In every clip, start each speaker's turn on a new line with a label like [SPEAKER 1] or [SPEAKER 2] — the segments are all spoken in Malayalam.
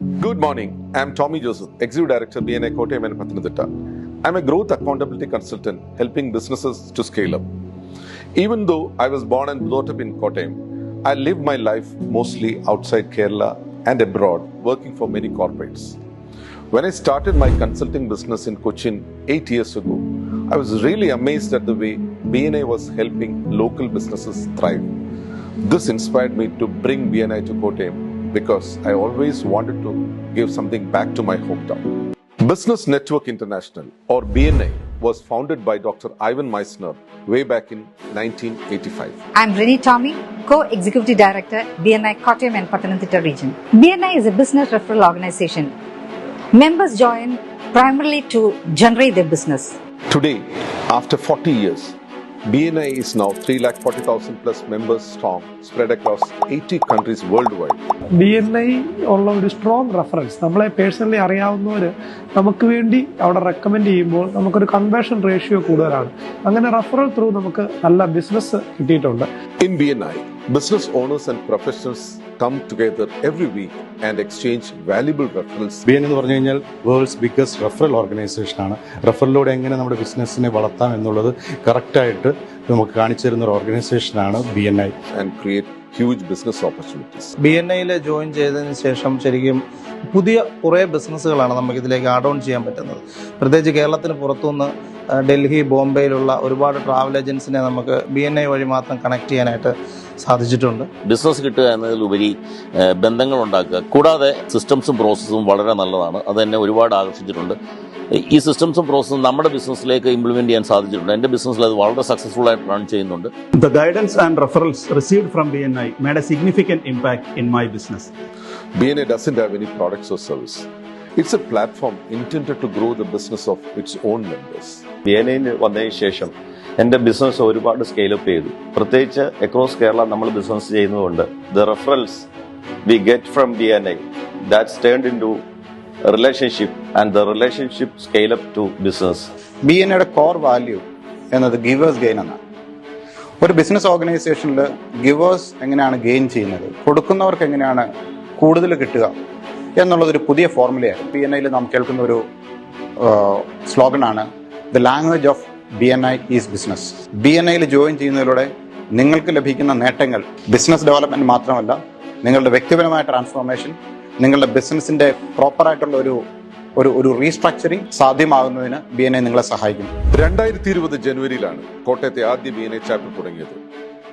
[SPEAKER 1] Good morning. I'm Tommy Joseph, Executive Director, BNI Kottayam and Pathanamthitta. I'm a growth accountability consultant helping businesses to scale up. Even though I was born and brought up in Kottayam, I lived my life mostly outside Kerala and abroad, working for many corporates. When I started my consulting business in Cochin 8 years ago, I was really amazed at the way BNI was helping local businesses thrive. This inspired me to bring BNI to Kottayam because I always wanted to give something back to my hometown. Business Network International, or BNI, was founded by Dr. Ivan Meissner way back in 1985.
[SPEAKER 2] I'm Rini Tommy, Co-Executive Director, BNI Kottayam and Pathanamthitta region. BNI is a business referral organization. Members join primarily to generate their business.
[SPEAKER 1] Today, after 40 years, BNI is now 340,000 plus members strong, spread across 80 countries worldwide.
[SPEAKER 3] BNI ഉള്ള ഒരു സ്ട്രോങ് റെഫറൻസ് നമ്മളെ പേഴ്സണലി അറിയാവുന്നവർ നമുക്ക് വേണ്ടി അവിടെ റെക്കമെൻഡ് ചെയ്യുമ്പോൾ നമുക്കൊരു കൺവേർഷൻ റേഷ്യോ കൂടുതലാണ്. അങ്ങനെ റെഫറൽ ത്രൂ നമുക്ക് നല്ല ബിസിനസ് കിട്ടിയിട്ടുണ്ട്.
[SPEAKER 1] In BNI, business owners and professionals come together every week and exchange valuable referrals.
[SPEAKER 4] BNI എന്ന് പറഞ്ഞു കഴിഞ്ഞാൽ വേൾഡ്സ് ബിഗ്ഗസ്റ്റ് റെഫറൽ ഓർഗനൈസേഷൻ ആണ്. റെഫറലിലൂടെ എങ്ങനെ നമ്മുടെ ബിസിനസ്സിനെ വളർത്താം എന്നുള്ളത് കറക്റ്റായിട്ട് നമുക്ക് കാണിച്ചു തരുന്ന ഒരു ഓർഗനൈസേഷനാണ് BNI.
[SPEAKER 1] And create huge business opportunities.
[SPEAKER 5] BNIയിൽ ജോയിൻ ചെയ്തതിന് ശേഷം ശരിക്കും പുതിയ കുറേ ബിസിനസ്സുകളാണ് നമുക്ക് ഇതിലേക്ക് ആഡ് ഓൺ ചെയ്യാൻ പറ്റുന്നത്. പ്രത്യേകിച്ച് കേരളത്തിന് പുറത്തുനിന്ന് ഡൽഹി, ബോംബെയിലുള്ള ഒരുപാട് ട്രാവൽ ഏജൻസിനെ നമുക്ക് BNI വഴി മാത്രം കണക്ട് ചെയ്യാനായിട്ട് സാധിച്ചിട്ടുണ്ട്.
[SPEAKER 6] ബിസിനസ് കിട്ടുക എന്നതിലുപരി ബന്ധങ്ങൾ ഉണ്ടാക്കുക, കൂടാതെ സിസ്റ്റംസും പ്രോസസ്സും വളരെ നല്ലതാണ്. അത് എന്നെ ഒരുപാട് ആകർഷിച്ചിട്ടുണ്ട്. ഈ സിസ്റ്റംസും പ്രോസസ്സും നമ്മുടെ ബിസിനസ്സിലേക്ക് ഇംപ്ലിമെന്റ് ചെയ്യാൻ സാധിച്ചിട്ടുണ്ട്. എൻ്റെ ബിസിനസ്സിൽ അത് വളരെ സക്സസ്ഫുൾ ആയിട്ട് റൺ ചെയ്യുന്നുണ്ട്.
[SPEAKER 7] The guidance and referrals received from BNI made a significant impact in my business.
[SPEAKER 1] BNI doesn't have any products or service. It's a platform intended to grow the business of its own members.
[SPEAKER 8] BNI വന്നതിന് ശേഷം എൻ്റെ ബിസിനസ് ഒരുപാട് സ്കെയിലപ്പ് ചെയ്തു. പ്രത്യേകിച്ച് അക്രോസ് കേരള നമ്മൾ ബിസിനസ് ചെയ്യുന്നതുകൊണ്ട് the referrals we get from BNI that's turned into relationship and the relationship scale up to business.
[SPEAKER 9] BNIയുടെ കോർ വാല്യൂ എന്നത് ഗിവേഴ്സ് ഗെയിൻ എന്നാണ്. ഒരു ബിസിനസ് ഓർഗനൈസേഷനിൽ ഗിവേഴ്സ് എങ്ങനെയാണ് ഗെയിൻ ചെയ്യുന്നത്, കൊടുക്കുന്നവർക്ക് എങ്ങനെയാണ് കൂടുതൽ കിട്ടുക എന്നുള്ളതൊരു പുതിയ ഫോർമുലയാണ്. BNIയിൽ നാം കേൾക്കുന്ന ഒരു സ്ലോഗനാണ് the language of BNI is business. BNIയിൽ ജോയിൻ ചെയ്യുന്നതിലൂടെ നിങ്ങൾക്ക് ലഭിക്കുന്ന നേട്ടങ്ങൾ ബിസിനസ് ഡെവലപ്മെന്റ് മാത്രമല്ല, നിങ്ങളുടെ വ്യക്തിപരമായ ട്രാൻസ്ഫോർമേഷൻ, നിങ്ങളുടെ ബിസിനസിന്റെ പ്രോപ്പറായിട്ടുള്ള ഒരു റീസ്ട്രക്ചറിങ് സാധ്യമാകുന്നതിന് BNI നിങ്ങളെ സഹായിക്കും.
[SPEAKER 1] 2020 ജനുവരിയിലാണ് കോട്ടയത്തെ ആദ്യ BNI ചാപ്റ്റർ തുടങ്ങിയത്.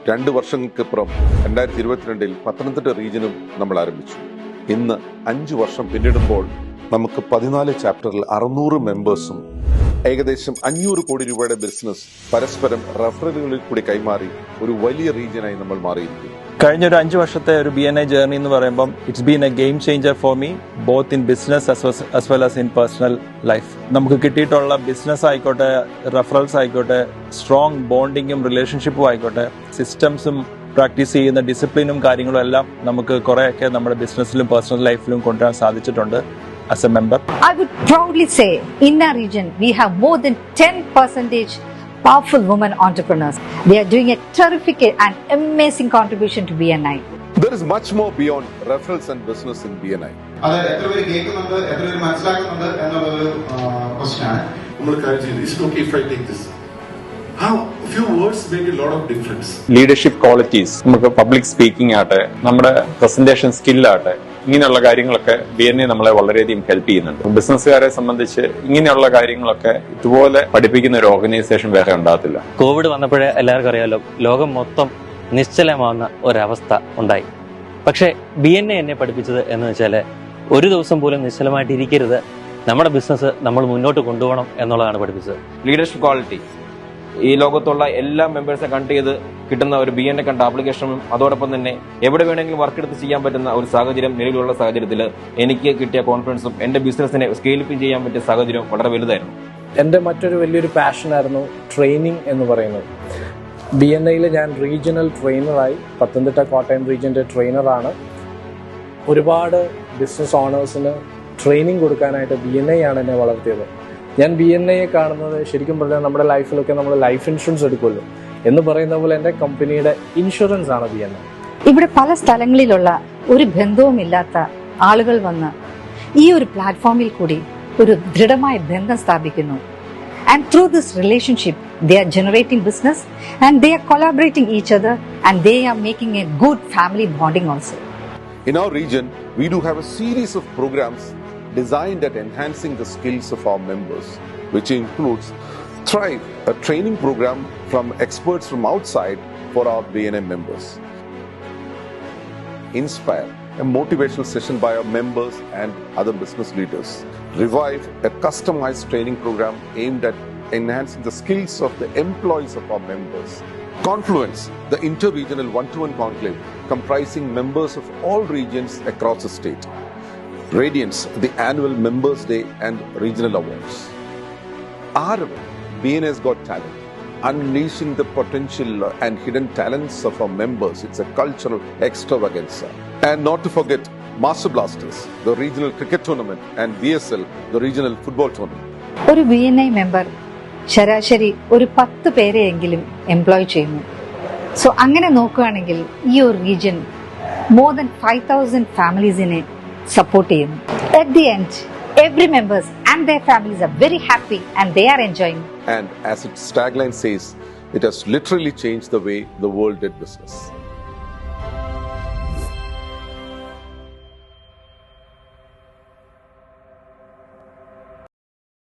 [SPEAKER 1] 2 വർഷങ്ങൾക്കിപ്പുറം 2022 പത്തനംതിട്ട റീജിയനും നമ്മൾ ആരംഭിച്ചു. ഇന്ന് 5 വർഷം പിന്നിടുമ്പോൾ നമുക്ക് 14 ചാപ്റ്ററിൽ 600 മെമ്പേഴ്സും ഏകദേശം 500 കോടി രൂപയുടെ ബിസിനസ് പരസ്പരം റെഫറലുകളിൽ കൂടി കൈമാറി ഒരു വലിയ റീജിയനായി നമ്മൾ മാറിയിരിക്കുന്നു.
[SPEAKER 10] കഴിഞ്ഞ ഒരു 5 വർഷത്തെ ഒരു BNI ജേർണി എന്ന് പറയുമ്പം it's been A game changer for me, both in business as well as in personal life. നമുക്ക് കിട്ടിയിട്ടുള്ള ബിസിനസ് ആയിക്കോട്ടെ, റെഫറൽസ് ആയിക്കോട്ടെ, സ്ട്രോങ് ബോണ്ടിങ്ങും റിലേഷൻഷിപ്പും ആയിക്കോട്ടെ, സിസ്റ്റംസും പ്രാക്ടീസ് ചെയ്യുന്ന ഡിസിപ്ലിനും കാര്യങ്ങളും എല്ലാം നമുക്ക് കുറേയൊക്കെ നമ്മുടെ ബിസിനസ്സിലും പേഴ്സണൽ ലൈഫിലും കൊണ്ടുവരാൻ സാധിച്ചിട്ടുണ്ട് as a member.
[SPEAKER 2] I would proudly say in our region we have more than 10% powerful women entrepreneurs. They are doing a terrific and amazing contribution to BNI.
[SPEAKER 1] There is much more beyond referrals and business in BNI.
[SPEAKER 9] അതായത് എത്ര പേര് കേൾക്കുന്നുണ്ട്, എത്ര പേര് മനസ്സിലാക്കുന്നുണ്ട് എന്നുള്ളൊരു ക്വസ്റ്റ്യനാണ്.
[SPEAKER 11] ലീഡർഷിപ്പ് ക്വാളിറ്റീസ്, നമുക്ക് പബ്ലിക് സ്പീക്കിംഗ് ആട്ടെ, നമ്മുടെ പ്രസന്റേഷൻ സ്കില്ലാട്ടെ, ഇങ്ങനെയുള്ള കാര്യങ്ങളൊക്കെ BNI നമ്മളെ വളരെയധികം ഹെൽപ്പ് ചെയ്യുന്നുണ്ട്. ബിസിനസ്സുകാരെ സംബന്ധിച്ച് ഇങ്ങനെയുള്ള കാര്യങ്ങളൊക്കെ ഇതുപോലെ പഠിപ്പിക്കുന്ന ഒരു ഓർഗനൈസേഷൻ വേറെ ഉണ്ടാകത്തില്ല.
[SPEAKER 12] കോവിഡ് വന്നപ്പോഴേ എല്ലാവർക്കും അറിയാമല്ലോ, ലോകം മൊത്തം നിശ്ചലമാവുന്ന ഒരവസ്ഥ ഉണ്ടായി. പക്ഷേ BNI എന്നെ പഠിപ്പിച്ചത് എന്ന് വെച്ചാൽ ഒരു ദിവസം പോലും നിശ്ചലമായിട്ടിരിക്കരുത്, നമ്മുടെ ബിസിനസ് നമ്മൾ മുന്നോട്ട് കൊണ്ടുപോകണം എന്നുള്ളതാണ് പഠിപ്പിച്ചത്.
[SPEAKER 13] ലീഡർഷിപ്പ് ക്വാളിറ്റി, ഈ ലോകത്തുള്ള എല്ലാ മെമ്പേഴ്സിനെ കണ്ട് ചെയ്ത് കിട്ടുന്ന ഒരു BNI കണ്ട ആപ്ലിക്കേഷനും അതോടൊപ്പം തന്നെ എവിടെ വേണമെങ്കിലും വർക്ക് എടുത്ത് ചെയ്യാൻ പറ്റുന്ന ഒരു സാഹചര്യം നിലവിലുള്ള സാഹചര്യത്തിൽ എനിക്ക് കിട്ടിയ കോൺഫിഡൻസും എൻ്റെ ബിസിനസിനെ സ്കെയിലപ്പ് ചെയ്യാൻ പറ്റിയ സാഹചര്യവും വളരെ വലുതായിരുന്നു.
[SPEAKER 3] എൻ്റെ മറ്റൊരു വലിയൊരു പാഷനായിരുന്നു ട്രെയിനിങ് എന്ന് പറയുന്നത്. BNIയിൽ ഞാൻ റീജിയണൽ ട്രെയിനറായി, പത്തനംതിട്ട കോട്ടയം റീജിയൻ്റെ ട്രെയിനറാണ്. ഒരുപാട് ബിസിനസ് ഓണേഴ്സിന് ട്രെയിനിങ് കൊടുക്കാനായിട്ട് BNI ആണ് എന്നെ വളർത്തിയത്. ഞാൻ BNIയെ കാണുന്നത് ശരിക്കും പറഞ്ഞാൽ നമ്മുടെ ലൈഫിലൊക്കെ നമ്മൾ ലൈഫ് ഇൻഷുറൻസ് എടുക്കുമല്ലോ എന്ന് പറയുന്ന പോലെ എൻ്റെ കമ്പനിയുടെ ഇൻഷുറൻസ് ആണ് BNI.
[SPEAKER 2] ഇവിടെ പല സ്ഥലങ്ങളിലുള്ള ഒരു ബന്ധവുമില്ലാത്ത ആളുകൾ വന്ന് ഈ ഒരു പ്ലാറ്റ്ഫോമിൽ കൂടി ഒരു ദൃഢമായ ബന്ധം സ്ഥാപിക്കുന്നു. And through this relationship, they are generating business and they are collaborating each other and they are making a good family bonding also.
[SPEAKER 1] In our region, we do have a series of programs designed at enhancing the skills of our members, which includes Thrive, a training program from experts from outside for our BNI members. Inspire, a motivational session by our members and other business leaders. Revive, a customized training program aimed at enhancing the skills of the employees of our members. Confluence, the inter-regional one-to-one conclave comprising members of all regions across the state. Radiance, the annual Members Day and regional awards. Aravind, BNI's Got Talent, unleashing the potential and hidden talents of our members. It's a cultural extravaganza. And not to forget Master Blasters, the regional cricket tournament, and VSL, the regional football tournament.
[SPEAKER 2] ഒരു BNI മെമ്പർ ശരാശരി ഒരു 10 പേരെയെങ്കിലും എംപ്ലോയ് ചെയ്യുന്നു. സോ അങ്ങനെ നോക്കുകയാണെങ്കിൽ ഈ ഒരു റീജിയൻ മോർ ദാൻ 5,000 ഫാമിലീസിനെ സപ്പോർട്ട് ചെയ്യുന്നു. At the end, every members and their families are very happy and they are enjoying.
[SPEAKER 1] And as its tagline says, it has literally changed the way the world did business.